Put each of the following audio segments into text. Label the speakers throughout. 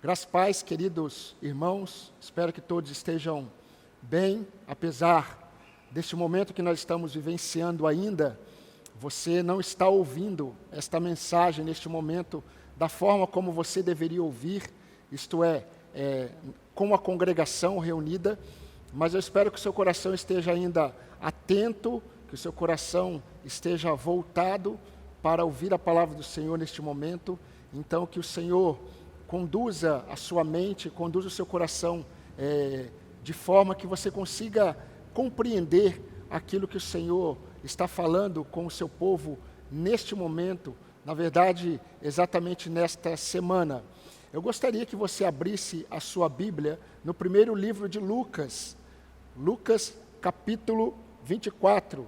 Speaker 1: Graças, paz, queridos irmãos, espero que todos estejam bem, apesar deste momento que nós estamos vivenciando ainda, você não está ouvindo esta mensagem neste momento da forma como você deveria ouvir, isto é, com a congregação reunida, mas eu espero que o seu coração esteja ainda atento, que o seu coração esteja voltado para ouvir a palavra do Senhor neste momento, então que o Senhor conduza a sua mente, conduza o seu coração de forma que você consiga compreender aquilo que o Senhor está falando com o seu povo neste momento, na verdade, exatamente nesta semana. Eu gostaria que você abrisse a sua Bíblia no primeiro livro de Lucas, Lucas capítulo 24.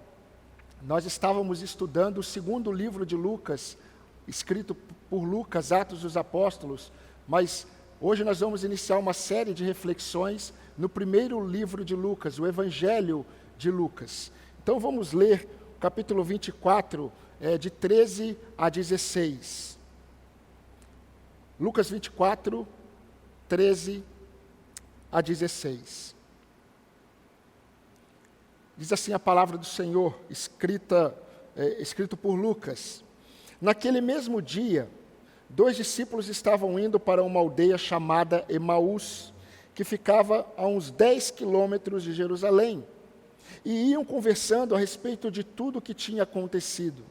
Speaker 1: Nós estávamos estudando o segundo livro de Lucas, escrito por Lucas, Atos dos Apóstolos, mas hoje nós vamos iniciar uma série de reflexões no primeiro livro de Lucas, o Evangelho de Lucas. Então vamos ler o capítulo 24, de 13 a 16. Lucas 24, 13 a 16. Diz assim a palavra do Senhor, escrito por Lucas. Naquele mesmo dia, 2 discípulos estavam indo para uma aldeia chamada Emaús, que ficava a uns 10 quilômetros de Jerusalém, e iam conversando a respeito de tudo o que tinha acontecido.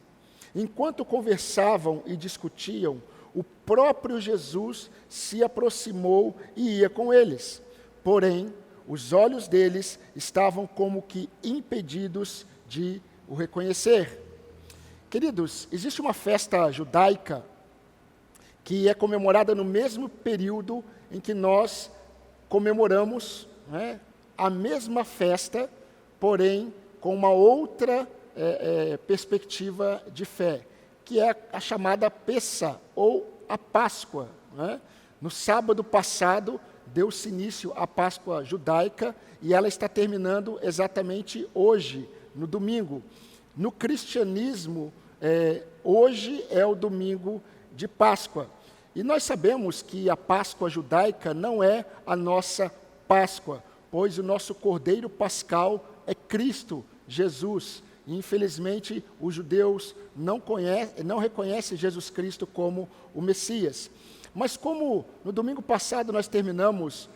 Speaker 1: Enquanto conversavam e discutiam, o próprio Jesus se aproximou e ia com eles. Porém, os olhos deles estavam como que impedidos de o reconhecer. Queridos, existe uma festa judaica que é comemorada no mesmo período em que nós comemoramos a mesma festa, porém com uma outra perspectiva de fé, que é a chamada Pessa, ou a Páscoa. No sábado passado, deu-se início à Páscoa judaica, e ela está terminando exatamente hoje, no domingo. No cristianismo, hoje é o domingo de Páscoa. E nós sabemos que a Páscoa judaica não é a nossa Páscoa, pois o nosso Cordeiro Pascal é Cristo Jesus. E, infelizmente, os judeus não reconhecem Jesus Cristo como o Messias. Mas como no domingo passado nós terminamos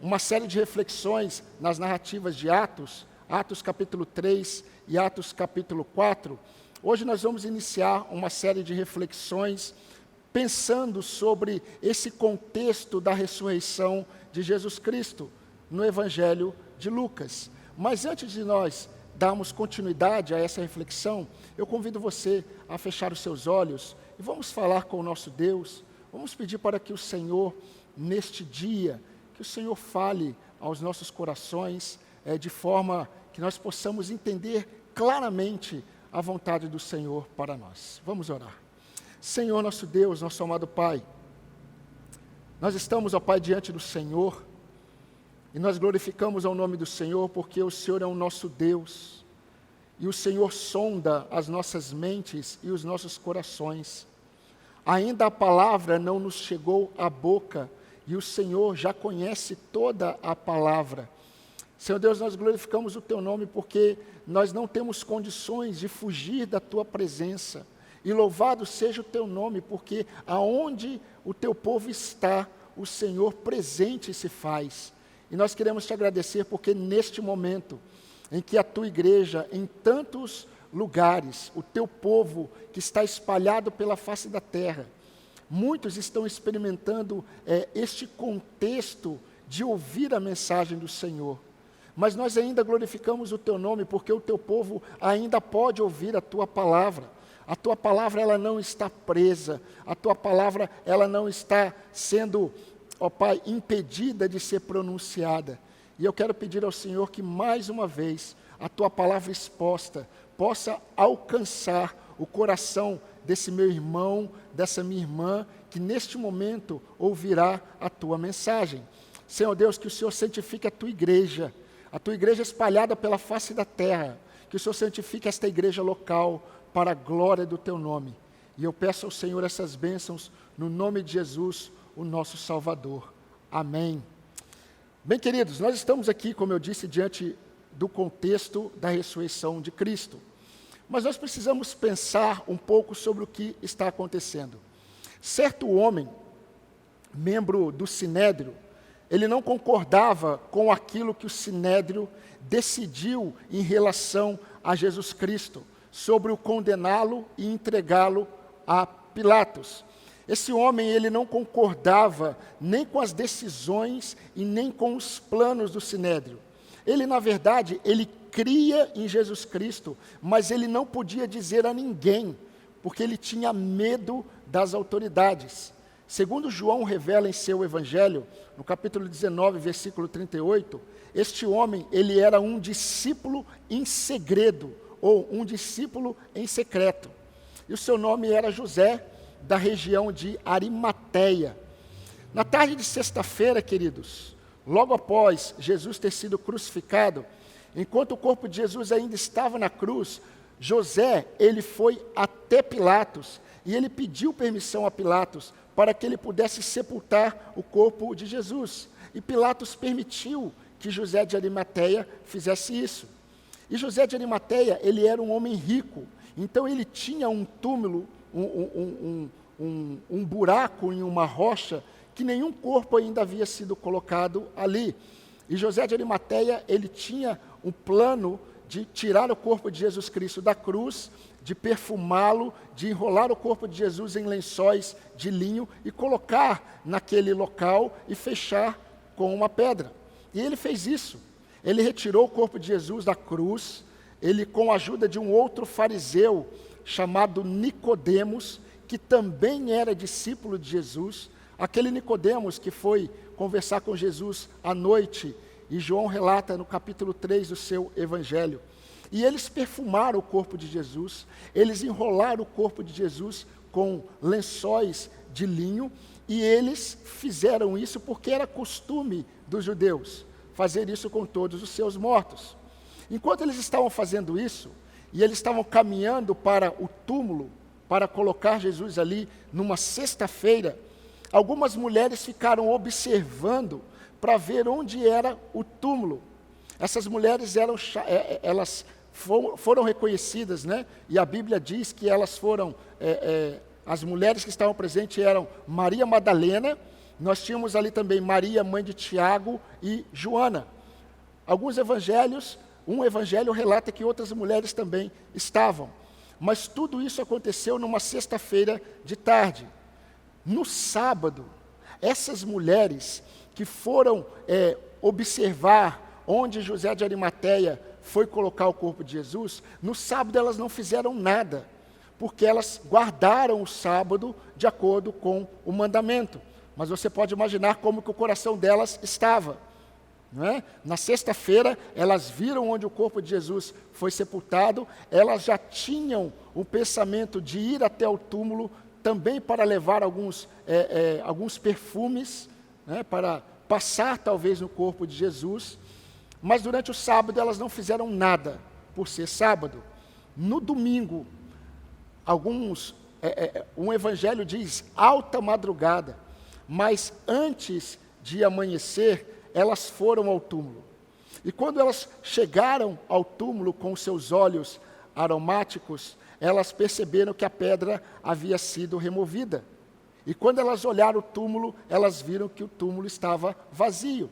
Speaker 1: uma série de reflexões nas narrativas de Atos, Atos capítulo 3 e Atos capítulo 4, hoje nós vamos iniciar uma série de reflexões pensando sobre esse contexto da ressurreição de Jesus Cristo no Evangelho de Lucas. Mas antes de nós darmos continuidade a essa reflexão, eu convido você a fechar os seus olhos e vamos falar com o nosso Deus, vamos pedir para que o Senhor, neste dia, que o Senhor fale aos nossos corações, de forma que nós possamos entender claramente a vontade do Senhor para nós. Vamos orar. Senhor, nosso Deus, nosso amado Pai, nós estamos, ó Pai, diante do Senhor, e nós glorificamos ao nome do Senhor, porque o Senhor é o nosso Deus, e o Senhor sonda as nossas mentes e os nossos corações. Ainda a palavra não nos chegou à boca, e o Senhor já conhece toda a palavra. Senhor Deus, nós glorificamos o Teu nome, porque nós não temos condições de fugir da Tua presença. E louvado seja o Teu nome, porque aonde o Teu povo está, o Senhor presente se faz. E nós queremos Te agradecer, porque neste momento, em que a Tua igreja, em tantos lugares, o Teu povo que está espalhado pela face da terra, muitos estão experimentando este contexto de ouvir a mensagem do Senhor. Mas nós ainda glorificamos o Teu nome, porque o Teu povo ainda pode ouvir a Tua palavra. A Tua palavra, ela não está presa. A Tua palavra, ela não está sendo, ó Pai, impedida de ser pronunciada. E eu quero pedir ao Senhor que, mais uma vez, a Tua palavra exposta possa alcançar o coração desse meu irmão, dessa minha irmã, que neste momento ouvirá a Tua mensagem. Senhor Deus, que o Senhor santifique a Tua igreja espalhada pela face da terra, que o Senhor santifique esta igreja local, para a glória do Teu nome. E eu peço ao Senhor essas bênçãos, no nome de Jesus, o nosso Salvador. Amém. Bem, queridos, nós estamos aqui, como eu disse, diante do contexto da ressurreição de Cristo. Mas nós precisamos pensar um pouco sobre o que está acontecendo. Certo homem, membro do Sinédrio, ele não concordava com aquilo que o Sinédrio decidiu em relação a Jesus Cristo, sobre o condená-lo e entregá-lo a Pilatos. Esse homem, ele não concordava nem com as decisões e nem com os planos do Sinédrio. Ele, na verdade, ele cria em Jesus Cristo, mas ele não podia dizer a ninguém, porque ele tinha medo das autoridades. Segundo João revela em seu evangelho, no capítulo 19, versículo 38, este homem, ele era um discípulo em segredo, ou um discípulo em secreto. E o seu nome era José, da região de Arimateia. Na tarde de sexta-feira, queridos, logo após Jesus ter sido crucificado, enquanto o corpo de Jesus ainda estava na cruz, José, ele foi até Pilatos, e ele pediu permissão a Pilatos para que ele pudesse sepultar o corpo de Jesus. E Pilatos permitiu que José de Arimateia fizesse isso. E José de Arimateia, ele era um homem rico, então ele tinha um túmulo, um buraco em uma rocha, que nenhum corpo ainda havia sido colocado ali. E José de Arimateia, ele tinha um plano de tirar o corpo de Jesus Cristo da cruz, de perfumá-lo, de enrolar o corpo de Jesus em lençóis de linho e colocar naquele local e fechar com uma pedra. E ele fez isso. Ele retirou o corpo de Jesus da cruz, ele, com a ajuda de um outro fariseu, chamado Nicodemos, que também era discípulo de Jesus, aquele Nicodemos que foi conversar com Jesus à noite, e João relata no capítulo 3 do seu evangelho. E eles perfumaram o corpo de Jesus, eles enrolaram o corpo de Jesus com lençóis de linho, e eles fizeram isso porque era costume dos judeus, fazer isso com todos os seus mortos. Enquanto eles estavam fazendo isso, e eles estavam caminhando para o túmulo, para colocar Jesus ali numa sexta-feira, algumas mulheres ficaram observando para ver onde era o túmulo. Essas mulheres elas foram reconhecidas, né? E a Bíblia diz que elas foram, as mulheres que estavam presentes eram Maria Madalena, nós tínhamos ali também Maria, mãe de Tiago, e Joana. Alguns evangelhos, um evangelho relata que outras mulheres também estavam. Mas tudo isso aconteceu numa sexta-feira de tarde. No sábado, essas mulheres que foram observar onde José de Arimateia foi colocar o corpo de Jesus, no sábado elas não fizeram nada, porque elas guardaram o sábado de acordo com o mandamento. Mas você pode imaginar como que o coração delas estava. Não é? Na sexta-feira, elas viram onde o corpo de Jesus foi sepultado, elas já tinham o pensamento de ir até o túmulo, também para levar alguns perfumes, né, para passar talvez no corpo de Jesus, mas durante o sábado elas não fizeram nada, por ser sábado. No domingo, um evangelho diz alta madrugada, mas antes de amanhecer, elas foram ao túmulo. E quando elas chegaram ao túmulo com seus olhos aromáticos, elas perceberam que a pedra havia sido removida. E quando elas olharam o túmulo, elas viram que o túmulo estava vazio.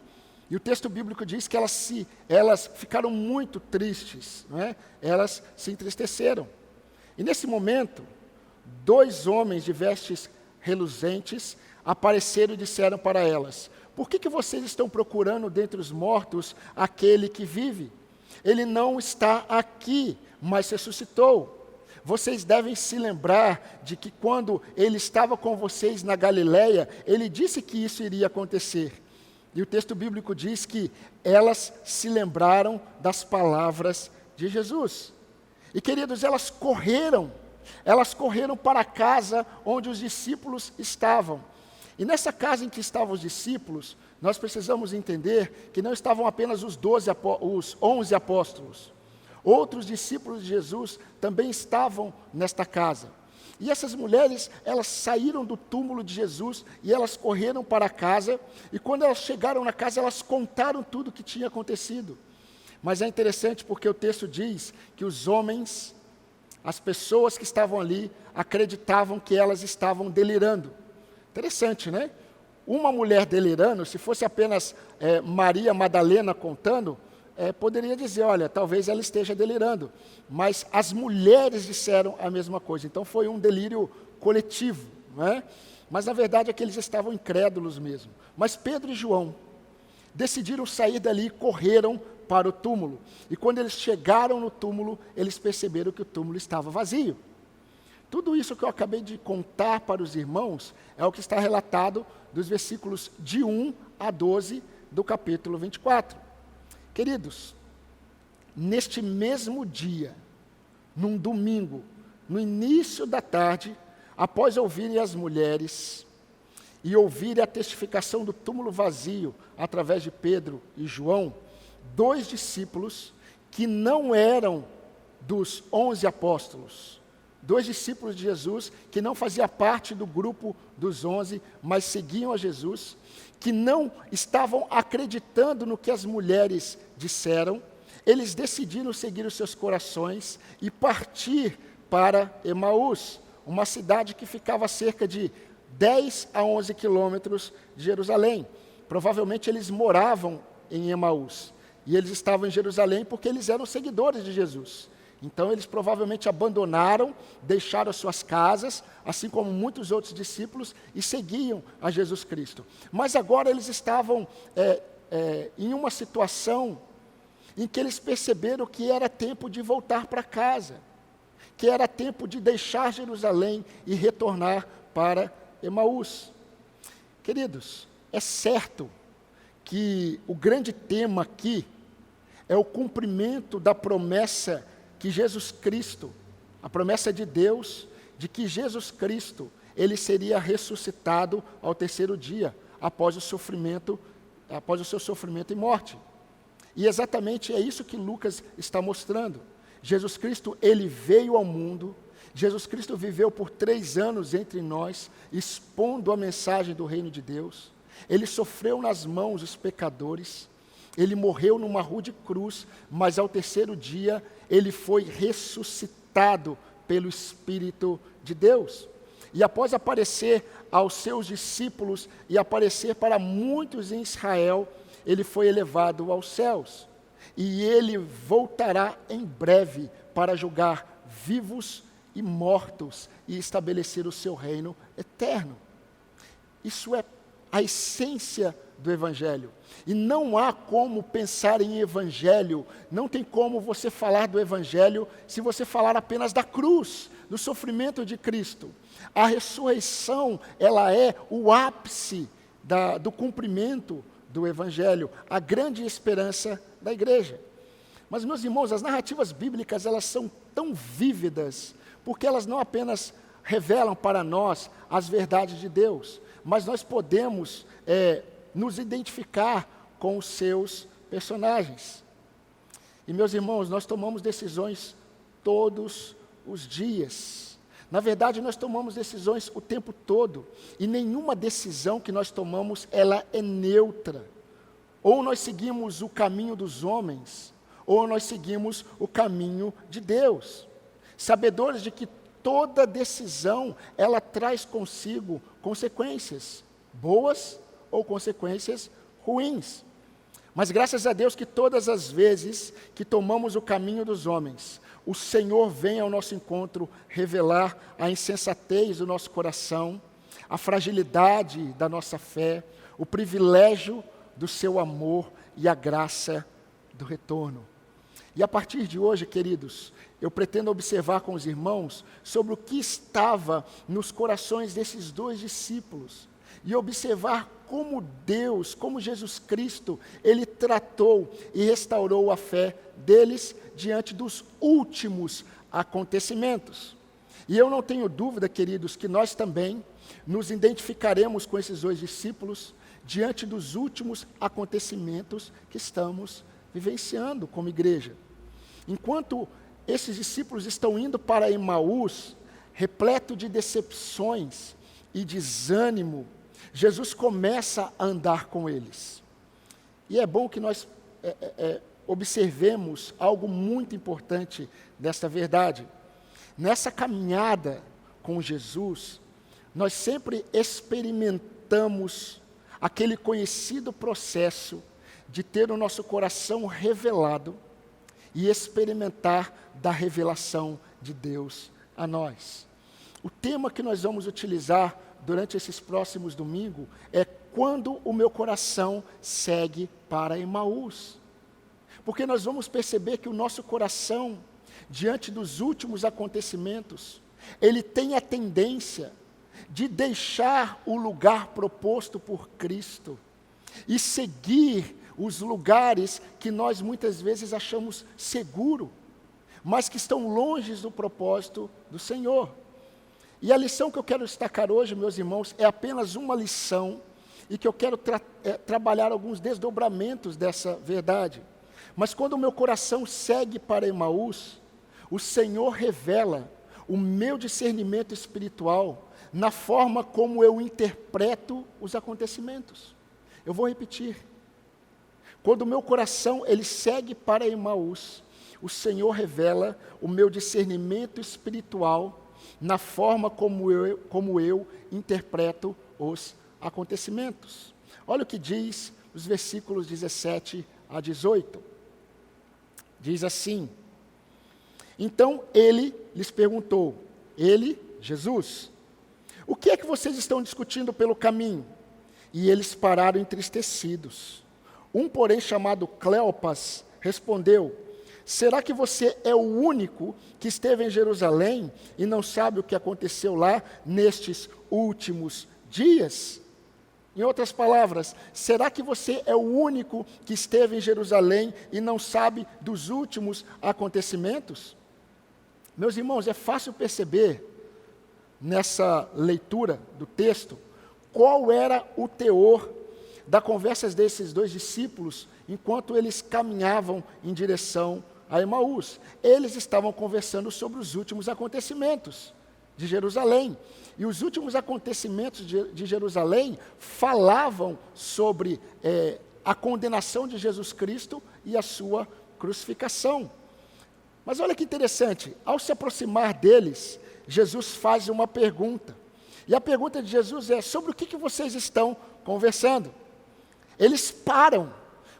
Speaker 1: E o texto bíblico diz que elas ficaram muito tristes, não é? Elas se entristeceram. E nesse momento, 2 homens de vestes reluzentes apareceram e disseram para elas: por que vocês estão procurando dentre os mortos aquele que vive? Ele não está aqui, mas ressuscitou. Vocês devem se lembrar de que quando ele estava com vocês na Galileia, ele disse que isso iria acontecer. E o texto bíblico diz que elas se lembraram das palavras de Jesus. E, queridos, elas correram para a casa onde os discípulos estavam. E nessa casa em que estavam os discípulos, nós precisamos entender que não estavam apenas os 11 apóstolos. Outros discípulos de Jesus também estavam nesta casa. E essas mulheres, elas saíram do túmulo de Jesus e elas correram para casa. E quando elas chegaram na casa, elas contaram tudo o que tinha acontecido. Mas é interessante porque o texto diz que os homens, as pessoas que estavam ali, acreditavam que elas estavam delirando. Interessante, né? Uma mulher delirando, se fosse apenas Maria Madalena contando, poderia dizer, olha, talvez ela esteja delirando. Mas as mulheres disseram a mesma coisa. Então foi um delírio coletivo, não é? Mas na verdade é que eles estavam incrédulos mesmo. Mas Pedro e João decidiram sair dali e correram para o túmulo. E quando eles chegaram no túmulo, eles perceberam que o túmulo estava vazio. Tudo isso que eu acabei de contar para os irmãos é o que está relatado dos versículos de 1 a 12 do capítulo 24. Queridos, neste mesmo dia, num domingo, no início da tarde, após ouvirem as mulheres e ouvirem a testificação do túmulo vazio através de Pedro e João, 2 discípulos que não eram dos 11 apóstolos, 2 discípulos de Jesus que não faziam parte do grupo dos 11, mas seguiam a Jesus, que não estavam acreditando no que as mulheres disseram, eles decidiram seguir os seus corações e partir para Emaús, uma cidade que ficava a cerca de 10 a 11 quilômetros de Jerusalém. Provavelmente eles moravam em Emaús, e eles estavam em Jerusalém porque eles eram seguidores de Jesus. Então eles provavelmente abandonaram, deixaram as suas casas, assim como muitos outros discípulos, e seguiam a Jesus Cristo. Mas agora eles estavam em uma situação em que eles perceberam que era tempo de voltar para casa, que era tempo de deixar Jerusalém e retornar para Emaús. Queridos, é certo que o grande tema aqui é o cumprimento da promessa que Jesus Cristo, a promessa de Deus, de que Jesus Cristo, ele seria ressuscitado ao 3º dia, após o seu sofrimento e morte. E exatamente é isso que Lucas está mostrando. Jesus Cristo, ele veio ao mundo, Jesus Cristo viveu por 3 anos entre nós, expondo a mensagem do reino de Deus. Ele sofreu nas mãos dos pecadores, ele morreu numa rude cruz, mas ao 3º dia ele foi ressuscitado pelo Espírito de Deus. E após aparecer aos seus discípulos e aparecer para muitos em Israel, ele foi elevado aos céus. E ele voltará em breve para julgar vivos e mortos e estabelecer o seu reino eterno. Isso é a essência do Evangelho. E não há como pensar em Evangelho, não tem como você falar do Evangelho se você falar apenas da cruz, do sofrimento de Cristo. A ressurreição, ela é o ápice do cumprimento do Evangelho, a grande esperança da igreja. Mas, meus irmãos, as narrativas bíblicas, elas são tão vívidas, porque elas não apenas revelam para nós as verdades de Deus, mas nós podemos nos identificar com os seus personagens. E, meus irmãos, nós tomamos decisões todos os dias. Na verdade, nós tomamos decisões o tempo todo, e nenhuma decisão que nós tomamos, ela é neutra. Ou nós seguimos o caminho dos homens, ou nós seguimos o caminho de Deus. Sabedores de que toda decisão, ela traz consigo consequências boas ou consequências ruins. Mas graças a Deus que todas as vezes que tomamos o caminho dos homens, o Senhor vem ao nosso encontro revelar a insensatez do nosso coração, a fragilidade da nossa fé, o privilégio do seu amor e a graça do retorno. E a partir de hoje, queridos, eu pretendo observar com os irmãos sobre o que estava nos corações desses 2 discípulos e observar como Deus, como Jesus Cristo, ele tratou e restaurou a fé deles diante dos últimos acontecimentos. E eu não tenho dúvida, queridos, que nós também nos identificaremos com esses 2 discípulos diante dos últimos acontecimentos que estamos vivenciando como igreja. Enquanto esses discípulos estão indo para Emaús, repleto de decepções e desânimo, Jesus começa a andar com eles. E é bom que nós observemos algo muito importante desta verdade. Nessa caminhada com Jesus, nós sempre experimentamos aquele conhecido processo de ter o nosso coração revelado e experimentar da revelação de Deus a nós. O tema que nós vamos utilizar durante esses próximos domingos é quando o meu coração segue para Emaús. Porque nós vamos perceber que o nosso coração, diante dos últimos acontecimentos, ele tem a tendência de deixar o lugar proposto por Cristo e seguir os lugares que nós muitas vezes achamos seguro, mas que estão longe do propósito do Senhor. E a lição que eu quero destacar hoje, meus irmãos, é apenas uma lição e que eu quero trabalhar alguns desdobramentos dessa verdade. Mas quando o meu coração segue para Emaús, o Senhor revela o meu discernimento espiritual na forma como eu interpreto os acontecimentos. Eu vou repetir. Quando o meu coração ele segue para Emaús, o Senhor revela o meu discernimento espiritual na forma como eu interpreto os acontecimentos. Olha o que diz os versículos 17 a 18. Diz assim: então ele lhes perguntou, ele, Jesus, o que é que vocês estão discutindo pelo caminho? E eles pararam entristecidos. Um, porém, chamado Cleopas, respondeu: será que você é o único que esteve em Jerusalém e não sabe o que aconteceu lá nestes últimos dias? Em outras palavras, será que você é o único que esteve em Jerusalém e não sabe dos últimos acontecimentos? Meus irmãos, é fácil perceber nessa leitura do texto qual era o teor da conversa desses dois discípulos enquanto eles caminhavam em direção a Emaús. Eles estavam conversando sobre os últimos acontecimentos de Jerusalém. E os últimos acontecimentos de Jerusalém falavam sobre a condenação de Jesus Cristo e a sua crucificação. Mas olha que interessante, ao se aproximar deles, Jesus faz uma pergunta. E a pergunta de Jesus é: sobre o que vocês estão conversando? Eles param.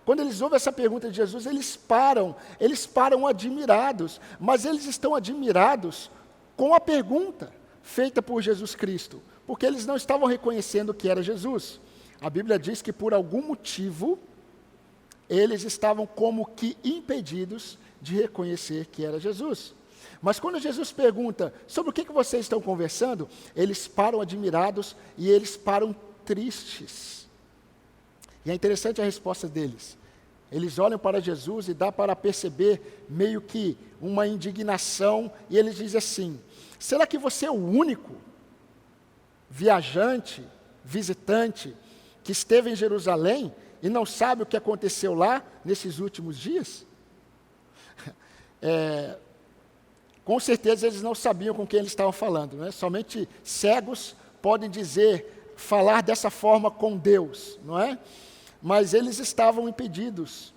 Speaker 1: Quando eles ouvem essa pergunta de Jesus, eles param admirados, mas eles estão admirados com a pergunta feita por Jesus Cristo, porque eles não estavam reconhecendo que era Jesus. A Bíblia diz que por algum motivo, eles estavam como que impedidos de reconhecer que era Jesus. Mas quando Jesus pergunta, sobre o que vocês estão conversando, eles param admirados e eles param tristes. E é interessante a resposta deles. Eles olham para Jesus e dá para perceber meio que uma indignação, e eles dizem assim: será que você é o único viajante, visitante, que esteve em Jerusalém e não sabe o que aconteceu lá nesses últimos dias? Com certeza eles não sabiam com quem eles estavam falando, né? Somente cegos podem falar dessa forma com Deus, não é? Mas eles estavam impedidos.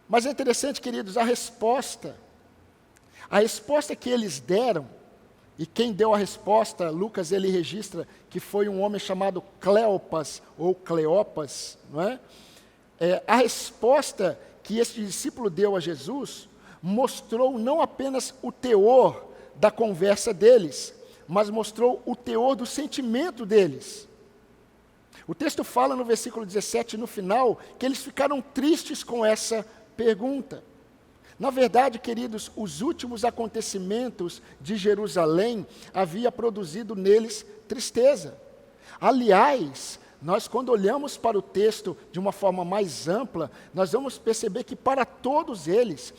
Speaker 1: Mas é interessante, queridos, a resposta que eles deram, e quem deu a resposta, Lucas ele registra que foi um homem chamado Cleopas, ou Cleopas, não é? A resposta que esse discípulo deu a Jesus mostrou não apenas o teor da conversa deles, mas mostrou o teor do sentimento deles. O texto fala no versículo 17, no final, que eles ficaram tristes com essa pergunta. Na verdade, queridos, os últimos acontecimentos de Jerusalém havia produzido neles tristeza. Aliás, nós quando olhamos para o texto de uma forma mais ampla, nós vamos perceber que para todos eles,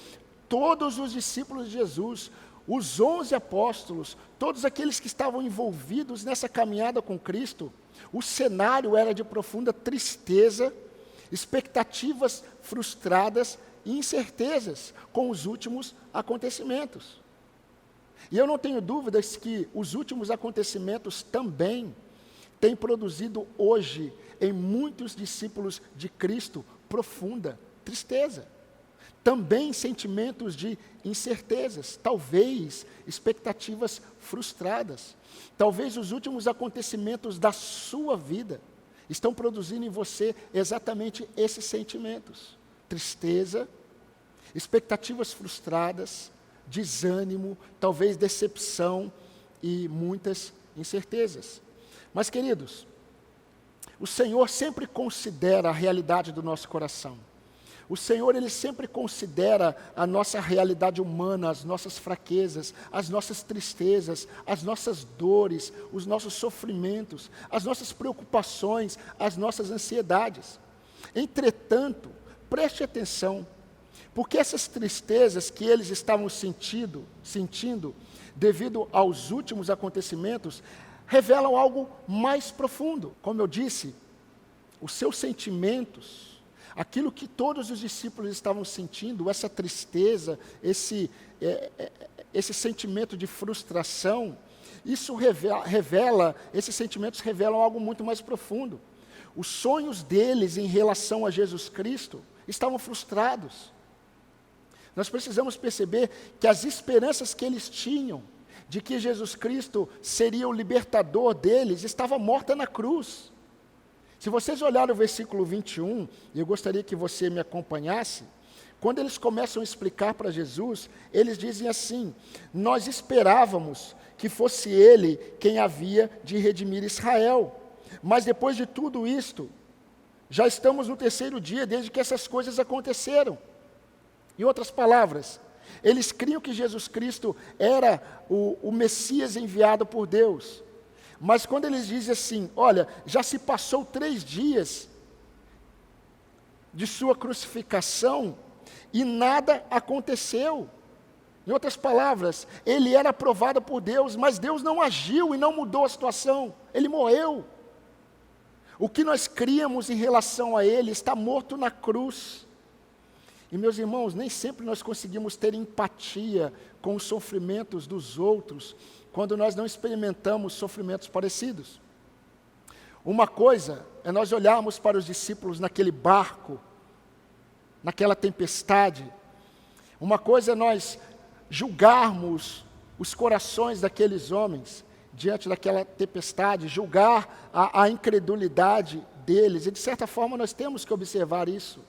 Speaker 1: todos os discípulos de Jesus, os 11 apóstolos, todos aqueles que estavam envolvidos nessa caminhada com Cristo, o cenário era de profunda tristeza, expectativas frustradas e incertezas com os últimos acontecimentos. E eu não tenho dúvidas que os últimos acontecimentos também têm produzido hoje, em muitos discípulos de Cristo, profunda tristeza. Também sentimentos de incertezas, talvez expectativas frustradas. Talvez os últimos acontecimentos da sua vida estão produzindo em você exatamente esses sentimentos. Tristeza, expectativas frustradas, desânimo, talvez decepção e muitas incertezas. Mas, queridos, o Senhor sempre considera a realidade do nosso coração. O Senhor, Ele sempre considera a nossa realidade humana, as nossas fraquezas, as nossas tristezas, as nossas dores, os nossos sofrimentos, as nossas preocupações, as nossas ansiedades. Entretanto, preste atenção, porque essas tristezas que eles estavam sentindo devido aos últimos acontecimentos, revelam algo mais profundo. Como eu disse, os seus sentimentos, aquilo que todos os discípulos estavam sentindo, essa tristeza, esse sentimento de frustração, esses sentimentos revelam algo muito mais profundo. Os sonhos deles em relação a Jesus Cristo estavam frustrados. Nós precisamos perceber que as esperanças que eles tinham de que Jesus Cristo seria o libertador deles estava morta na cruz. Se vocês olharem o versículo 21, e eu gostaria que você me acompanhasse, quando eles começam a explicar para Jesus, eles dizem assim: nós esperávamos que fosse Ele quem havia de redimir Israel, mas depois de tudo isto, já estamos no 3º dia desde que essas coisas aconteceram. Em outras palavras, eles criam que Jesus Cristo era o Messias enviado por Deus. Mas quando eles dizem assim, olha, já se passou 3 dias de sua crucificação e nada aconteceu. Em outras palavras, ele era aprovado por Deus, mas Deus não agiu e não mudou a situação. Ele morreu. O que nós criamos em relação a ele está morto na cruz. E meus irmãos, nem sempre nós conseguimos ter empatia com os sofrimentos dos outros, quando nós não experimentamos sofrimentos parecidos. Uma coisa é nós olharmos para os discípulos naquele barco, naquela tempestade. Uma coisa é nós julgarmos os corações daqueles homens diante daquela tempestade, julgar a incredulidade deles, e de certa forma nós temos que observar isso.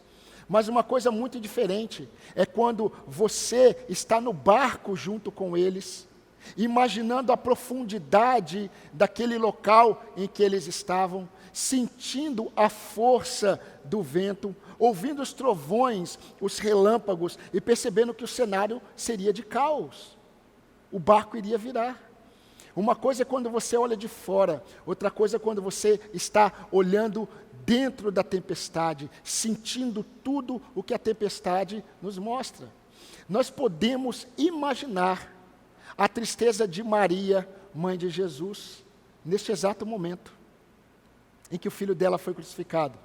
Speaker 1: Mas uma coisa muito diferente é quando você está no barco junto com eles, imaginando a profundidade daquele local em que eles estavam, sentindo a força do vento, ouvindo os trovões, os relâmpagos e percebendo que o cenário seria de caos. O barco iria virar. Uma coisa é quando você olha de fora, outra coisa é quando você está olhando dentro da tempestade, sentindo tudo o que a tempestade nos mostra. Nós podemos imaginar a tristeza de Maria, mãe de Jesus, neste exato momento em que o filho dela foi crucificado.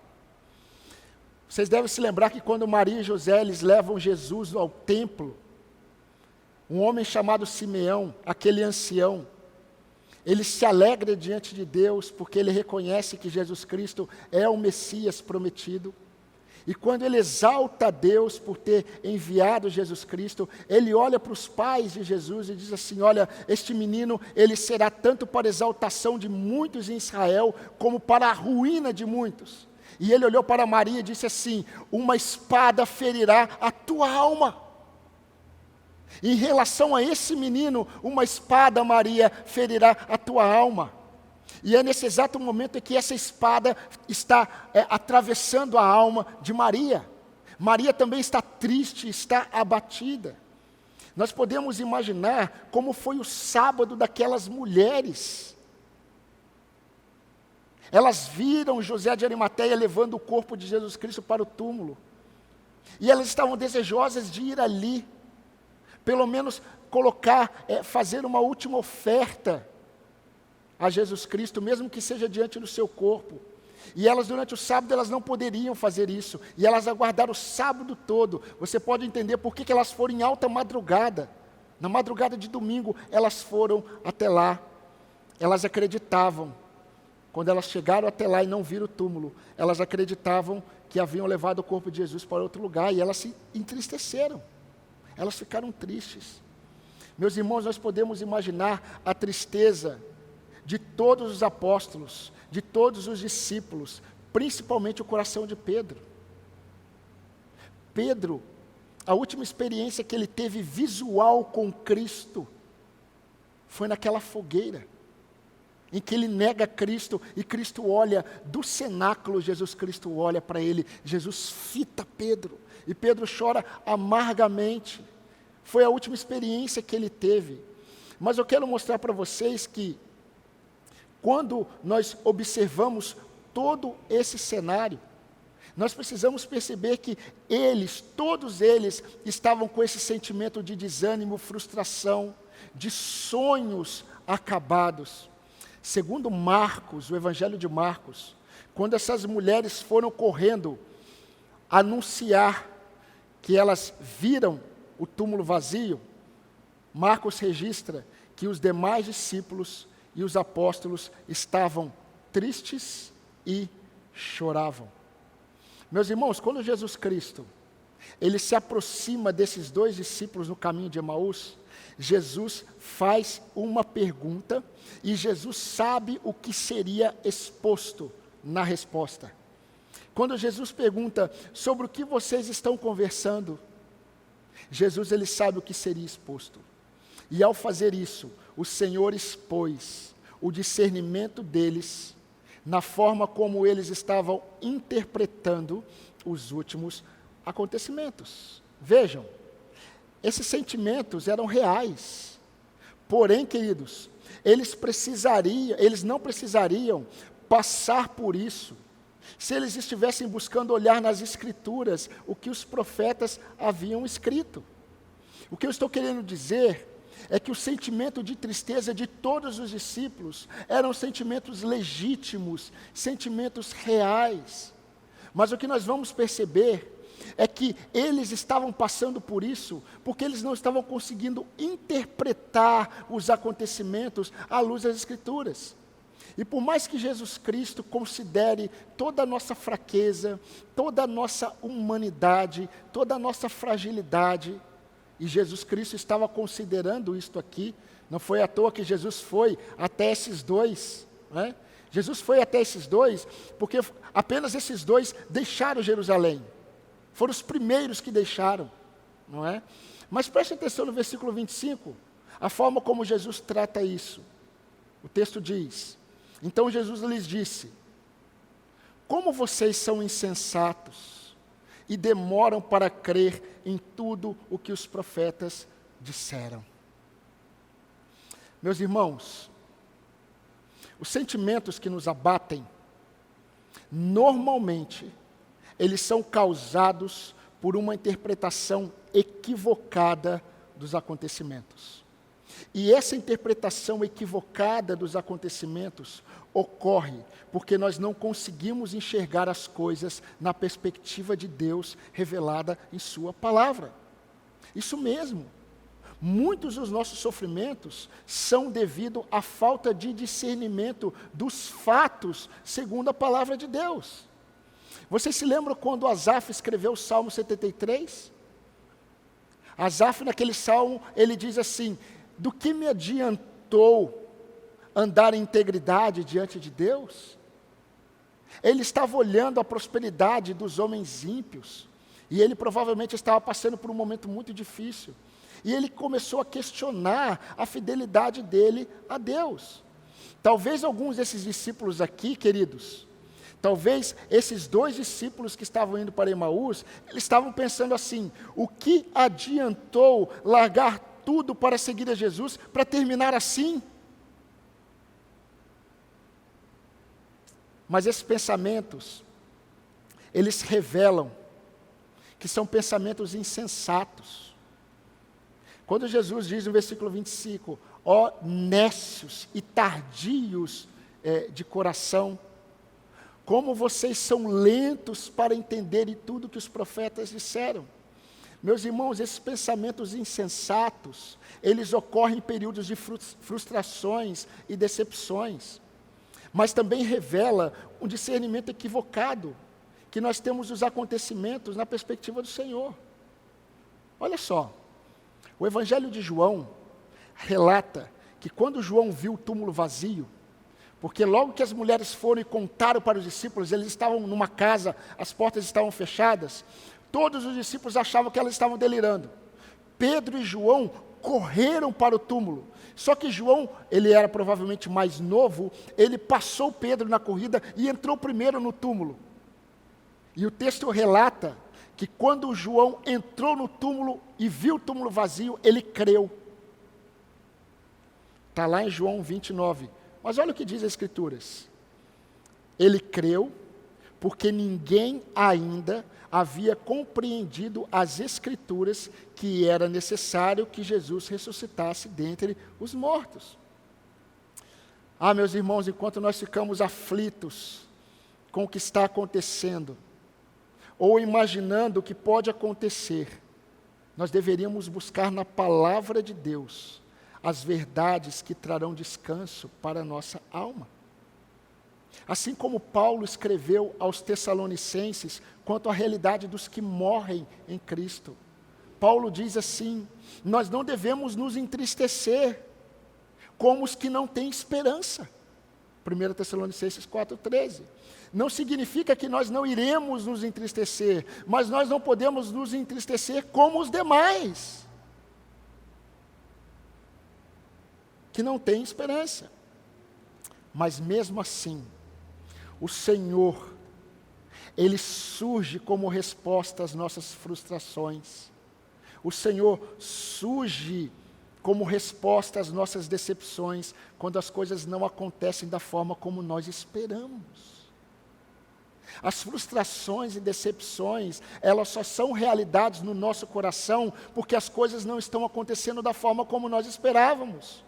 Speaker 1: Vocês devem se lembrar que quando Maria e José eles levam Jesus ao templo, um homem chamado Simeão, aquele ancião, ele se alegra diante de Deus porque ele reconhece que Jesus Cristo é o Messias prometido. E quando ele exalta a Deus por ter enviado Jesus Cristo, ele olha para os pais de Jesus e diz assim, olha, este menino, ele será tanto para a exaltação de muitos em Israel, como para a ruína de muitos. E ele olhou para Maria e disse assim, uma espada ferirá a tua alma. Em relação a esse menino, uma espada, Maria, ferirá a tua alma. E é nesse exato momento em que essa espada está atravessando a alma de Maria. Maria também está triste, está abatida. Nós podemos imaginar como foi o sábado daquelas mulheres. Elas viram José de Arimateia levando o corpo de Jesus Cristo para o túmulo. E elas estavam desejosas de ir ali, pelo menos fazer uma última oferta a Jesus Cristo, mesmo que seja diante do seu corpo. E elas, durante o sábado, elas não poderiam fazer isso. E elas aguardaram o sábado todo. Você pode entender por que elas foram em alta madrugada Na madrugada de domingo, elas foram até lá. Elas acreditavam. Quando elas chegaram até lá e não viram o túmulo, elas acreditavam que haviam levado o corpo de Jesus para outro lugar, e elas se entristeceram. Elas ficaram tristes. Meus irmãos, nós podemos imaginar a tristeza de todos os apóstolos, de todos os discípulos, principalmente o coração de Pedro. Pedro, a última experiência que ele teve visual com Cristo foi naquela fogueira, em que ele nega Cristo e Cristo olha do cenáculo, Jesus Cristo olha para ele, Jesus fita Pedro e Pedro chora amargamente. Foi a última experiência que ele teve. Mas eu quero mostrar para vocês que quando nós observamos todo esse cenário, nós precisamos perceber que eles, todos eles, estavam com esse sentimento de desânimo, frustração, de sonhos acabados. Segundo Marcos, o Evangelho de Marcos, quando essas mulheres foram correndo anunciar que elas viram o túmulo vazio, Marcos registra que os demais discípulos e os apóstolos estavam tristes e choravam. Meus irmãos, quando Jesus Cristo, ele se aproxima desses dois discípulos no caminho de Emaús, Jesus faz uma pergunta e Jesus sabe o que seria exposto na resposta. Quando Jesus pergunta sobre o que vocês estão conversando, Jesus ele sabe o que seria exposto. E ao fazer isso, o Senhor expôs o discernimento deles na forma como eles estavam interpretando os últimos acontecimentos. Vejam, esses sentimentos eram reais. Porém, queridos, eles não precisariam passar por isso se eles estivessem buscando olhar nas Escrituras o que os profetas haviam escrito. O que eu estou querendo dizer é que o sentimento de tristeza de todos os discípulos eram sentimentos legítimos, sentimentos reais. Mas o que nós vamos perceber é que eles estavam passando por isso porque eles não estavam conseguindo interpretar os acontecimentos à luz das Escrituras. E por mais que Jesus Cristo considere toda a nossa fraqueza, toda a nossa humanidade, toda a nossa fragilidade, e Jesus Cristo estava considerando isto aqui, não foi à toa que Jesus foi até esses dois, né? Jesus foi até esses dois, porque apenas esses dois deixaram Jerusalém, foram os primeiros que deixaram, não é? Mas preste atenção no versículo 25, a forma como Jesus trata isso. O texto diz: então Jesus lhes disse: como vocês são insensatos e demoram para crer em tudo o que os profetas disseram. Meus irmãos, os sentimentos que nos abatem, normalmente, eles são causados por uma interpretação equivocada dos acontecimentos. E essa interpretação equivocada dos acontecimentos ocorre porque nós não conseguimos enxergar as coisas na perspectiva de Deus revelada em sua palavra. Isso mesmo. Muitos dos nossos sofrimentos são devido à falta de discernimento dos fatos segundo a palavra de Deus. Vocês se lembram quando Asaf escreveu o Salmo 73? Asaf, naquele salmo, ele diz assim: do que me adiantou andar em integridade diante de Deus? Ele estava olhando a prosperidade dos homens ímpios, e ele provavelmente estava passando por um momento muito difícil, e ele começou a questionar a fidelidade dele a Deus. Talvez alguns desses discípulos aqui, queridos, talvez esses dois discípulos que estavam indo para Emaús, eles estavam pensando assim: o que adiantou largar tudo para seguir a Jesus, para terminar assim? Mas esses pensamentos, eles revelam que são pensamentos insensatos. Quando Jesus diz no versículo 25, ó nécios e tardios de coração, como vocês são lentos para entenderem tudo que os profetas disseram. Meus irmãos, esses pensamentos insensatos, eles ocorrem em períodos de frustrações e decepções, mas também revela um discernimento equivocado que nós temos dos acontecimentos na perspectiva do Senhor. Olha só, o Evangelho de João relata que quando João viu o túmulo vazio, porque logo que as mulheres foram e contaram para os discípulos, eles estavam numa casa, as portas estavam fechadas, todos os discípulos achavam que elas estavam delirando. Pedro e João correram para o túmulo, só que João, ele era provavelmente mais novo, ele passou Pedro na corrida e entrou primeiro no túmulo. E o texto relata que quando João entrou no túmulo e viu o túmulo vazio, ele creu. Está lá em João 29. Mas olha o que diz as Escrituras. Ele creu porque ninguém ainda havia compreendido as Escrituras que era necessário que Jesus ressuscitasse dentre os mortos. Ah, meus irmãos, enquanto nós ficamos aflitos com o que está acontecendo, ou imaginando o que pode acontecer, nós deveríamos buscar na palavra de Deus as verdades que trarão descanso para a nossa alma. Assim como Paulo escreveu aos Tessalonicenses quanto à realidade dos que morrem em Cristo. Paulo diz assim: nós não devemos nos entristecer como os que não têm esperança. 1 Tessalonicenses 4,13. Não significa que nós não iremos nos entristecer, mas nós não podemos nos entristecer como os demais, que não têm esperança. Mas mesmo assim, o Senhor, Ele surge como resposta às nossas frustrações. O Senhor surge como resposta às nossas decepções, quando as coisas não acontecem da forma como nós esperamos. As frustrações e decepções, elas só são realidades no nosso coração, porque as coisas não estão acontecendo da forma como nós esperávamos.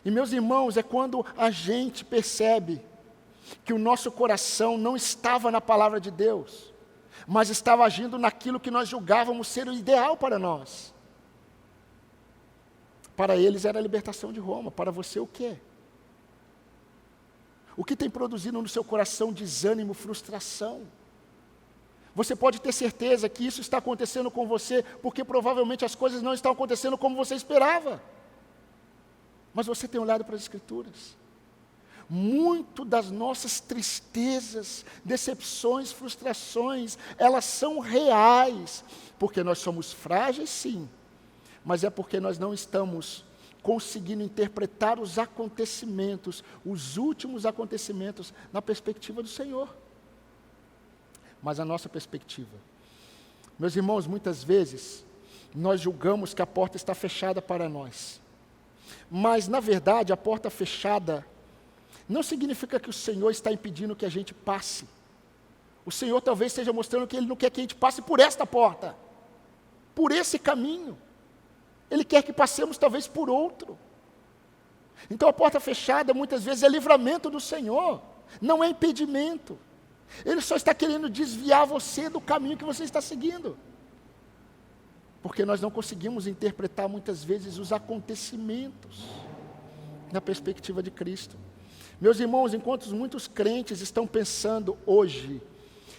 Speaker 1: E meus irmãos, é quando a gente percebe que o nosso coração não estava na palavra de Deus, mas estava agindo naquilo que nós julgávamos ser o ideal para nós. Para eles era a libertação de Roma, para você o quê? O que tem produzido no seu coração desânimo, frustração? Você pode ter certeza que isso está acontecendo com você, porque provavelmente as coisas não estão acontecendo como você esperava. Mas você tem olhado para as Escrituras. Muito das nossas tristezas, decepções, frustrações, elas são reais, porque nós somos frágeis, sim, mas é porque nós não estamos conseguindo interpretar os acontecimentos, os últimos acontecimentos, na perspectiva do Senhor. Mas a nossa perspectiva. Meus irmãos, muitas vezes, nós julgamos que a porta está fechada para nós. Mas, na verdade, a porta fechada não significa que o Senhor está impedindo que a gente passe. O Senhor talvez esteja mostrando que Ele não quer que a gente passe por esta porta, por esse caminho. Ele quer que passemos talvez por outro. Então a porta fechada muitas vezes é livramento do Senhor, não é impedimento. Ele só está querendo desviar você do caminho que você está seguindo. Porque nós não conseguimos interpretar muitas vezes os acontecimentos na perspectiva de Cristo. Meus irmãos, enquanto muitos crentes estão pensando hoje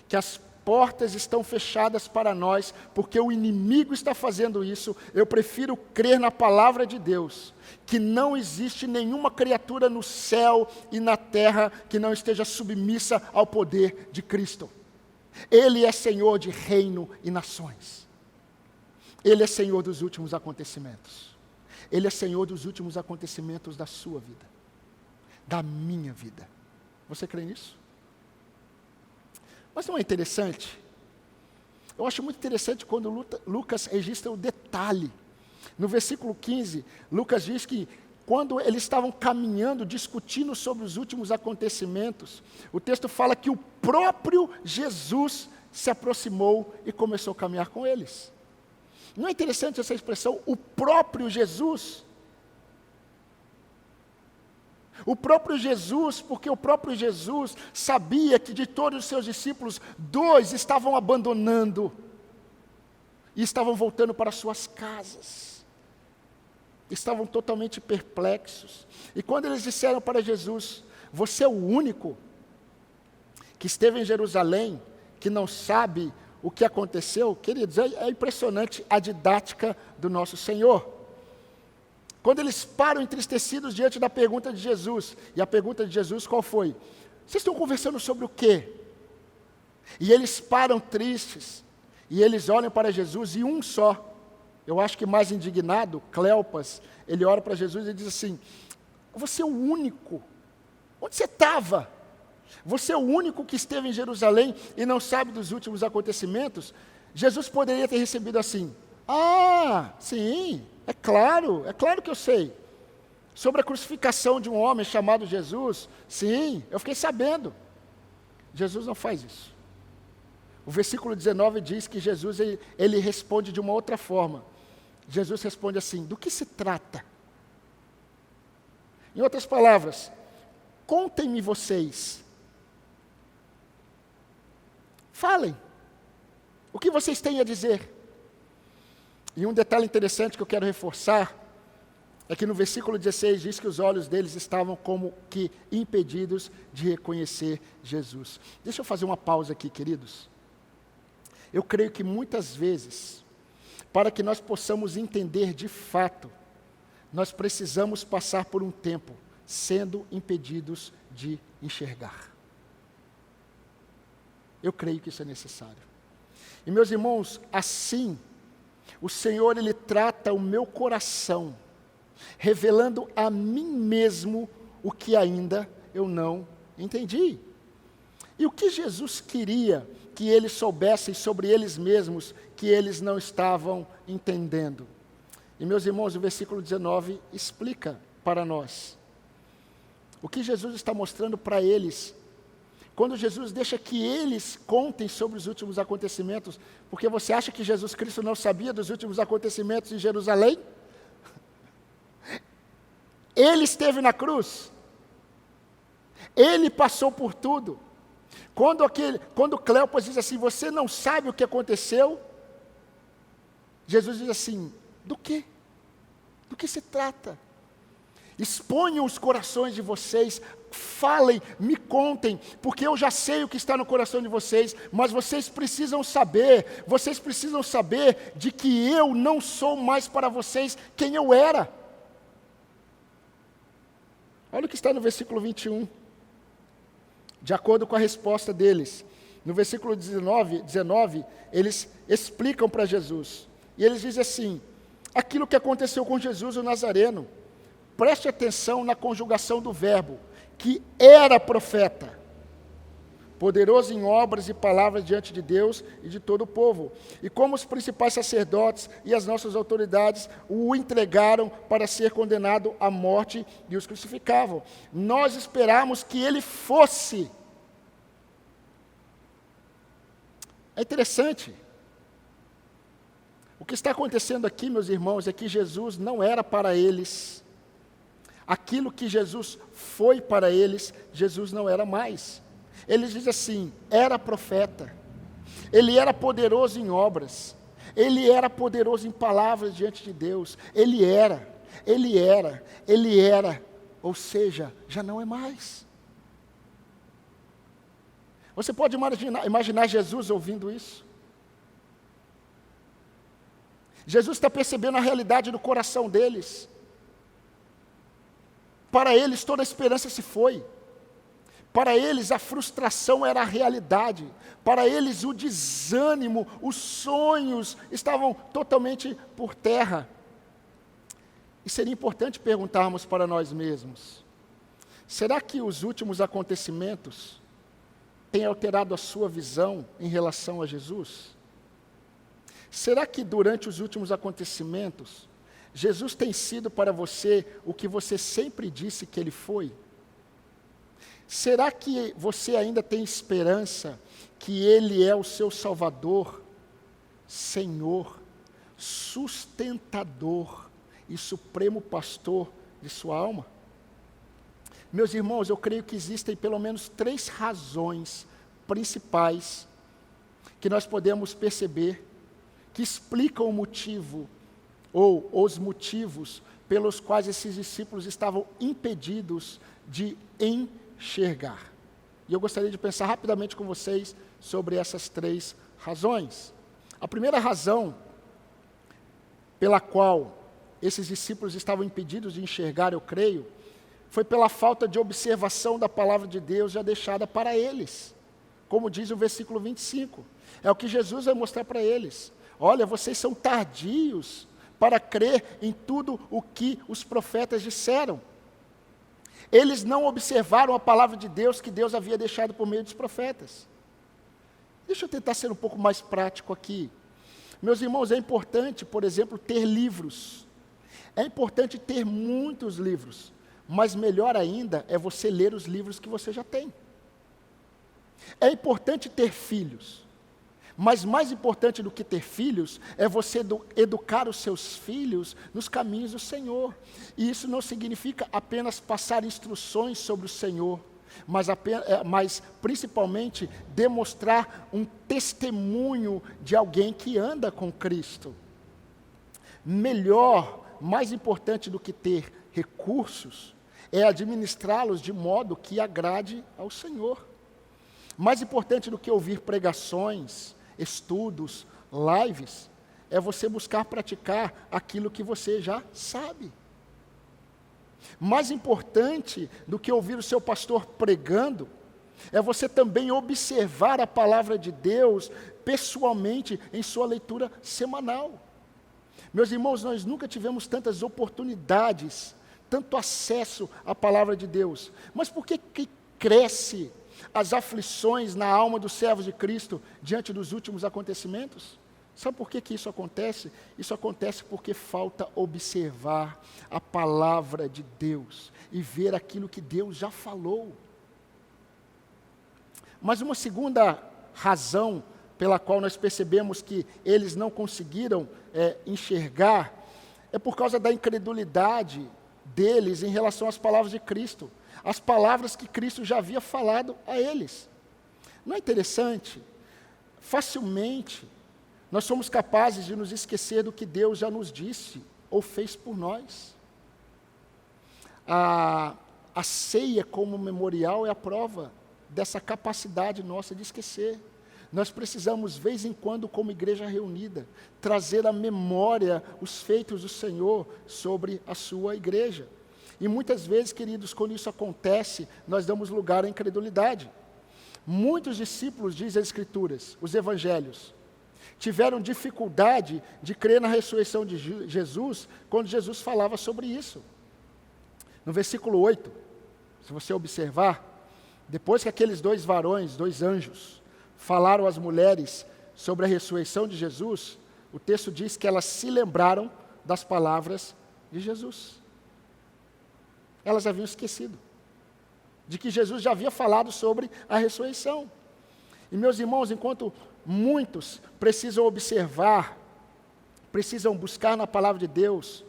Speaker 1: que as portas estão fechadas para nós, porque o inimigo está fazendo isso, eu prefiro crer na palavra de Deus, que não existe nenhuma criatura no céu e na terra que não esteja submissa ao poder de Cristo. Ele é Senhor de reino e nações. Ele é Senhor dos últimos acontecimentos. Ele é Senhor dos últimos acontecimentos da sua vida, da minha vida. Você crê nisso? Mas não é interessante? Eu acho muito interessante quando Lucas registra o detalhe. No versículo 15, Lucas diz que quando eles estavam caminhando, discutindo sobre os últimos acontecimentos, o texto fala que o próprio Jesus se aproximou e começou a caminhar com eles. Não é interessante essa expressão, o próprio Jesus? O próprio Jesus, porque o próprio Jesus sabia que de todos os seus discípulos, 2 estavam abandonando e estavam voltando para suas casas. Estavam totalmente perplexos. E quando eles disseram para Jesus: você é o único que esteve em Jerusalém, que não sabe o que aconteceu? Queridos, é impressionante a didática do nosso Senhor. Quando eles param entristecidos diante da pergunta de Jesus, e a pergunta de Jesus qual foi? Vocês estão conversando sobre o quê? E eles param tristes, e eles olham para Jesus, e um só, eu acho que mais indignado, Cleopas, ele olha para Jesus e diz assim: você é o único, onde você estava? Você é o único que esteve em Jerusalém e não sabe dos últimos acontecimentos? Jesus poderia ter recebido assim: ah, sim, é claro que eu sei. Sobre a crucificação de um homem chamado Jesus, sim, eu fiquei sabendo. Jesus não faz isso. O versículo 19 diz que Jesus, ele responde de uma outra forma. Jesus responde assim: do que se trata? Em outras palavras, contem-me vocês. Falem. O que vocês têm a dizer? E um detalhe interessante que eu quero reforçar é que no versículo 16 diz que os olhos deles estavam como que impedidos de reconhecer Jesus. Deixa eu fazer uma pausa aqui, queridos. Eu creio que muitas vezes, para que nós possamos entender de fato, nós precisamos passar por um tempo sendo impedidos de enxergar. Eu creio que isso é necessário. E meus irmãos, assim, o Senhor, Ele trata o meu coração, revelando a mim mesmo o que ainda eu não entendi. E o que Jesus queria que eles soubessem sobre eles mesmos, que eles não estavam entendendo? E meus irmãos, o versículo 19 explica para nós. O que Jesus está mostrando para eles, quando Jesus deixa que eles contem sobre os últimos acontecimentos, porque você acha que Jesus Cristo não sabia dos últimos acontecimentos em Jerusalém? Ele esteve na cruz. Ele passou por tudo. Quando Cleopas diz assim: você não sabe o que aconteceu? Jesus diz assim: do quê? Do que se trata? Exponham os corações de vocês, falem, me contem, porque eu já sei o que está no coração de vocês, mas vocês precisam saber de que eu não sou mais para vocês quem eu era. Olha o que está no versículo 21, de acordo com a resposta deles. No versículo 19 eles explicam para Jesus, e eles dizem assim: aquilo que aconteceu com Jesus o Nazareno. Preste atenção na conjugação do verbo, que era profeta, poderoso em obras e palavras diante de Deus e de todo o povo. E como os principais sacerdotes e as nossas autoridades o entregaram para ser condenado à morte e os crucificavam. Nós esperamos que ele fosse. É interessante. O que está acontecendo aqui, meus irmãos, é que Jesus não era para eles. Aquilo que Jesus foi para eles, Jesus não era mais. Eles dizem assim: era profeta, ele era poderoso em obras, ele era poderoso em palavras diante de Deus, ele era, ou seja, já não é mais. Você pode imaginar Jesus ouvindo isso? Jesus está percebendo a realidade do coração deles. Para eles toda a esperança se foi. Para eles a frustração era a realidade. Para eles o desânimo, os sonhos estavam totalmente por terra. E seria importante perguntarmos para nós mesmos: será que os últimos acontecimentos têm alterado a sua visão em relação a Jesus? Será que durante os últimos acontecimentos Jesus tem sido para você o que você sempre disse que Ele foi? Será que você ainda tem esperança que Ele é o seu Salvador, Senhor, sustentador e supremo pastor de sua alma? Meus irmãos, eu creio que existem pelo menos 3 razões principais que nós podemos perceber que explicam o motivo ou os motivos pelos quais esses discípulos estavam impedidos de enxergar. E eu gostaria de pensar rapidamente com vocês sobre essas 3 razões. A primeira razão pela qual esses discípulos estavam impedidos de enxergar, eu creio, foi pela falta de observação da palavra de Deus já deixada para eles. Como diz o versículo 25. É o que Jesus vai mostrar para eles. Olha, vocês são tardios para crer em tudo o que os profetas disseram. Eles não observaram a palavra de Deus que Deus havia deixado por meio dos profetas. Deixa eu tentar ser um pouco mais prático aqui. Meus irmãos, é importante, por exemplo, ter livros. É importante ter muitos livros. Mas melhor ainda é você ler os livros que você já tem. É importante ter filhos. Mas mais importante do que ter filhos é você educar os seus filhos nos caminhos do Senhor. E isso não significa apenas passar instruções sobre o Senhor, mas principalmente demonstrar um testemunho de alguém que anda com Cristo. Melhor, mais importante do que ter recursos, é administrá-los de modo que agrade ao Senhor. Mais importante do que ouvir pregações, estudos, lives, é você buscar praticar aquilo que você já sabe. Mais importante do que ouvir o seu pastor pregando, é você também observar a palavra de Deus pessoalmente em sua leitura semanal. Meus irmãos, nós nunca tivemos tantas oportunidades, tanto acesso à palavra de Deus. Mas por que cresce as aflições na alma dos servos de Cristo diante dos últimos acontecimentos? Sabe por que isso acontece? Isso acontece porque falta observar a palavra de Deus e ver aquilo que Deus já falou. Mas uma segunda razão pela qual nós percebemos que eles não conseguiram enxergar é por causa da incredulidade deles em relação às palavras de Cristo, as palavras que Cristo já havia falado a eles. Não é interessante? Facilmente, nós somos capazes de nos esquecer do que Deus já nos disse ou fez por nós. A ceia como memorial é a prova dessa capacidade nossa de esquecer. Nós precisamos, vez em quando, como igreja reunida, trazer à memória os feitos do Senhor sobre a sua igreja. E muitas vezes, queridos, quando isso acontece, nós damos lugar à incredulidade. Muitos discípulos, diz as Escrituras, os evangelhos, tiveram dificuldade de crer na ressurreição de Jesus, quando Jesus falava sobre isso. No versículo 8, se você observar, depois que aqueles 2 varões, 2 anjos, falaram às mulheres sobre a ressurreição de Jesus, o texto diz que elas se lembraram das palavras de Jesus. Elas haviam esquecido de que Jesus já havia falado sobre a ressurreição. E meus irmãos, enquanto muitos precisam observar, precisam buscar na palavra de Deus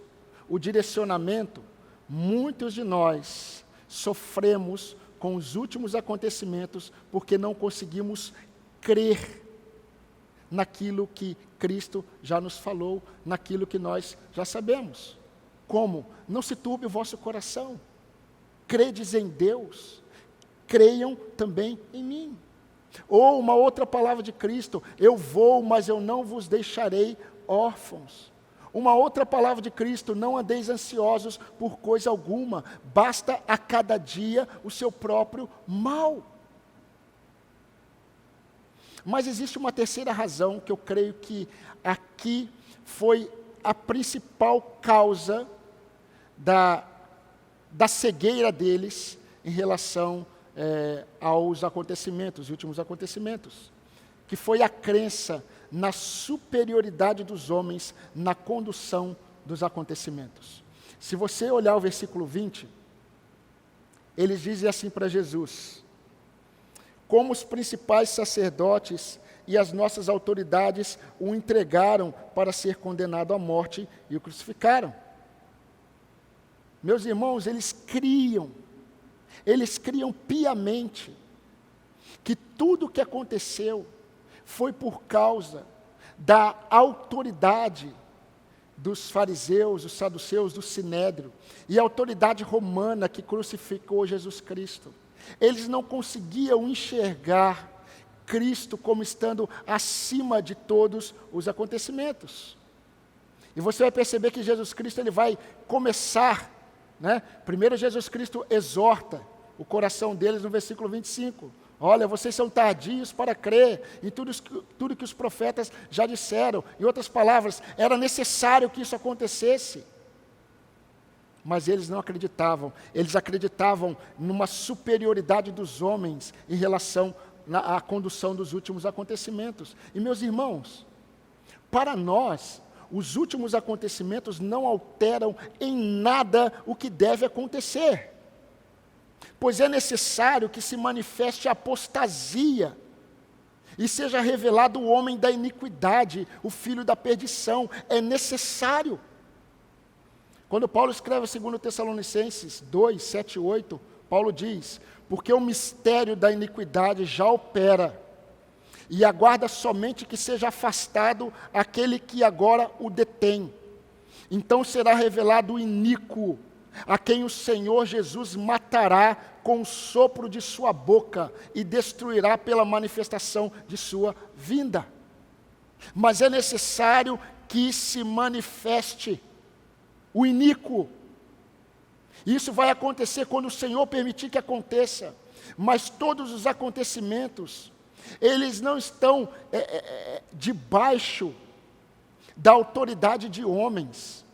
Speaker 1: o direcionamento, muitos de nós sofremos com os últimos acontecimentos porque não conseguimos crer naquilo que Cristo já nos falou, naquilo que nós já sabemos. Como? Não se turbe o vosso coração. Credes em Deus, creiam também em mim. Ou uma outra palavra de Cristo, eu vou, mas eu não vos deixarei órfãos. Uma outra palavra de Cristo, não andeis ansiosos por coisa alguma, basta a cada dia o seu próprio mal. Mas existe uma terceira razão que eu creio que aqui foi a principal causa da cegueira deles em relação aos acontecimentos, os últimos acontecimentos, que foi a crença na superioridade dos homens na condução dos acontecimentos. Se você olhar o versículo 20, eles dizem assim para Jesus: como os principais sacerdotes e as nossas autoridades o entregaram para ser condenado à morte e o crucificaram. Meus irmãos, eles criam Eles criam piamente que tudo o que aconteceu foi por causa da autoridade dos fariseus, dos saduceus, do sinédrio, e a autoridade romana que crucificou Jesus Cristo. Eles não conseguiam enxergar Cristo como estando acima de todos os acontecimentos. E você vai perceber que Jesus Cristo ele vai começar, primeiro Jesus Cristo exorta o coração deles no versículo 25. Olha, vocês são tardios para crer em tudo que os profetas já disseram. Em outras palavras, era necessário que isso acontecesse. Mas eles não acreditavam. Eles acreditavam numa superioridade dos homens em relação à condução dos últimos acontecimentos. E meus irmãos, para nós, os últimos acontecimentos não alteram em nada o que deve acontecer. Pois é necessário que se manifeste a apostasia e seja revelado o homem da iniquidade, o filho da perdição. É necessário. Quando Paulo escreve 2 Tessalonicenses 2, 7 e 8, Paulo diz: porque o mistério da iniquidade já opera, e aguarda somente que seja afastado aquele que agora o detém. Então será revelado o iníquo, a quem o Senhor Jesus matará com o sopro de sua boca e destruirá pela manifestação de sua vinda. Mas é necessário que se manifeste o iníquo. Isso vai acontecer quando o Senhor permitir que aconteça. Mas todos os acontecimentos, eles não estão debaixo da autoridade de homens.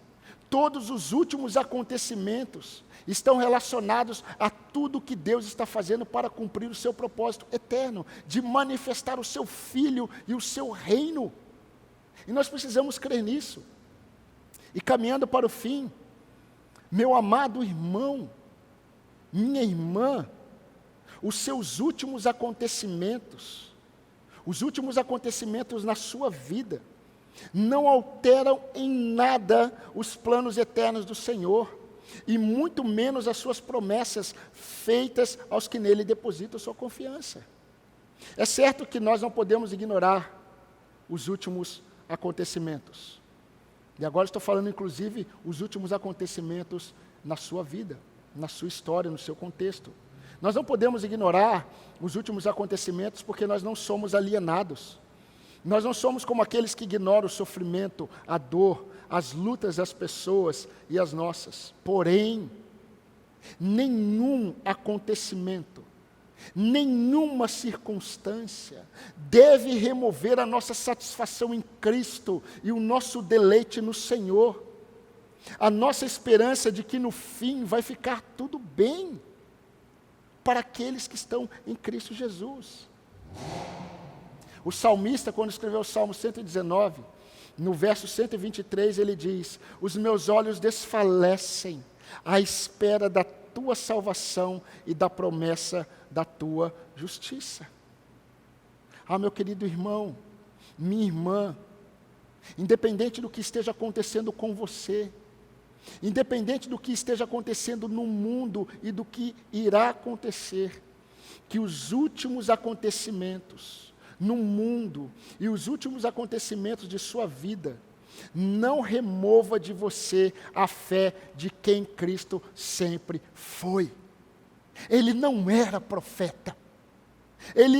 Speaker 1: Todos os últimos acontecimentos estão relacionados a tudo que Deus está fazendo para cumprir o seu propósito eterno, de manifestar o seu Filho e o seu reino. E nós precisamos crer nisso. E caminhando para o fim, meu amado irmão, minha irmã, os seus últimos acontecimentos, os últimos acontecimentos na sua vida, não alteram em nada os planos eternos do Senhor, e muito menos as suas promessas feitas aos que nele depositam sua confiança. É certo que nós não podemos ignorar os últimos acontecimentos. E agora estou falando, inclusive, os últimos acontecimentos na sua vida, na sua história, no seu contexto. Nós não podemos ignorar os últimos acontecimentos porque nós não somos alienados. Nós não somos como aqueles que ignoram o sofrimento, a dor, as lutas das pessoas e as nossas. Porém, nenhum acontecimento, nenhuma circunstância deve remover a nossa satisfação em Cristo e o nosso deleite no Senhor. A nossa esperança de que no fim vai ficar tudo bem para aqueles que estão em Cristo Jesus. O salmista, quando escreveu o Salmo 119, no verso 123, ele diz: os meus olhos desfalecem à espera da tua salvação e da promessa da tua justiça. Ah, meu querido irmão, minha irmã, independente do que esteja acontecendo com você, independente do que esteja acontecendo no mundo e do que irá acontecer, que os últimos acontecimentos no mundo e os últimos acontecimentos de sua vida não remova de você a fé de quem Cristo sempre foi. Ele não era profeta. Ele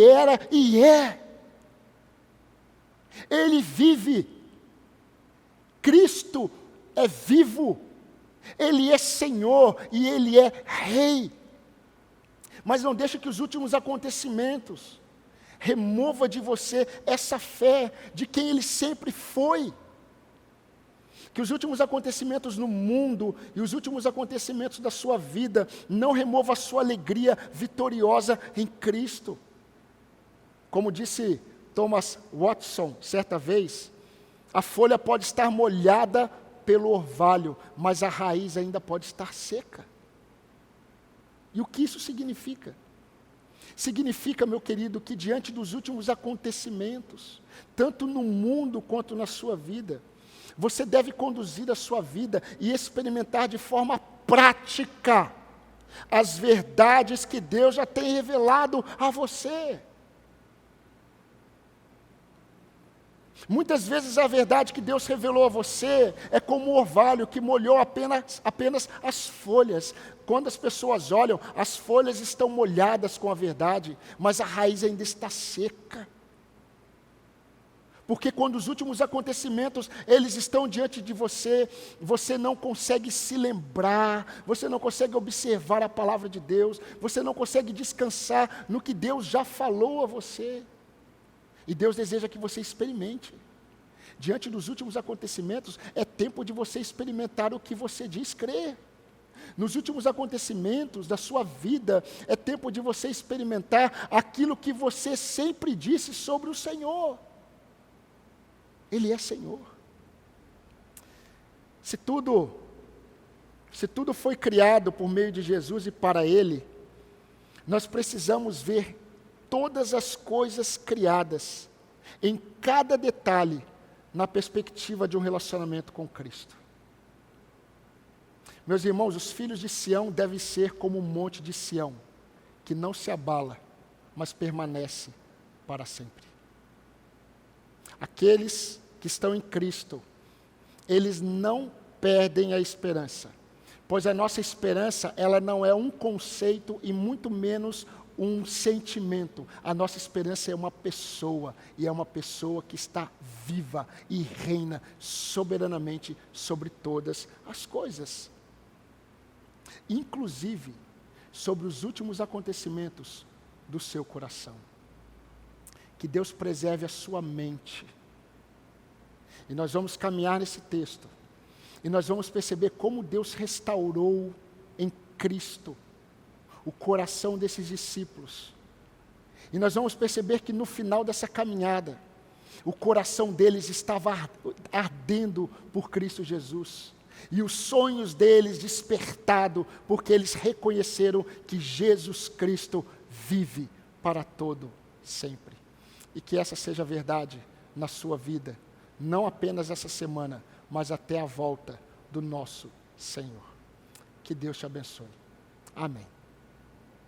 Speaker 1: era e é. Ele vive. Cristo é vivo. Ele é Senhor e Ele é Rei. Mas não deixe que os últimos acontecimentos remova de você essa fé de quem Ele sempre foi. Que os últimos acontecimentos no mundo e os últimos acontecimentos da sua vida não removam a sua alegria vitoriosa em Cristo. Como disse Thomas Watson certa vez, a folha pode estar molhada pelo orvalho, mas a raiz ainda pode estar seca. E o que isso significa? Significa, meu querido, que diante dos últimos acontecimentos, tanto no mundo quanto na sua vida, Você deve conduzir a sua vida e experimentar de forma prática as verdades que Deus já tem revelado a você. Muitas vezes a verdade que Deus revelou a você é como um orvalho que molhou apenas as folhas. Quando as pessoas olham, as folhas estão molhadas com a verdade, mas a raiz ainda está seca. Porque quando os últimos acontecimentos, eles estão diante de você, você não consegue se lembrar, você não consegue observar a palavra de Deus, você não consegue descansar no que Deus já falou a você. E Deus deseja que você experimente. Diante dos últimos acontecimentos, é tempo de você experimentar o que você diz crer. Nos últimos acontecimentos da sua vida, é tempo de você experimentar aquilo que você sempre disse sobre o Senhor. Ele é Senhor. Se tudo foi criado por meio de Jesus e para Ele, nós precisamos ver todas as coisas criadas, em cada detalhe, na perspectiva de um relacionamento com Cristo. Meus irmãos, os filhos de Sião devem ser como o monte de Sião, que não se abala, mas permanece para sempre. Aqueles que estão em Cristo, eles não perdem a esperança, pois a nossa esperança, ela não é um conceito e muito menos um sentimento. A nossa esperança é uma pessoa, e é uma pessoa que está viva e reina soberanamente sobre todas as coisas. Inclusive, sobre os últimos acontecimentos do seu coração. Que Deus preserve a sua mente. E nós vamos caminhar nesse texto, e nós vamos perceber como Deus restaurou em Cristo o coração desses discípulos. E nós vamos perceber que no final dessa caminhada, o coração deles estava ardendo por Cristo Jesus. E os sonhos deles despertado, porque eles reconheceram que Jesus Cristo vive para todo sempre. E que essa seja a verdade na sua vida, não apenas essa semana, mas até a volta do nosso Senhor. Que Deus te abençoe. Amém.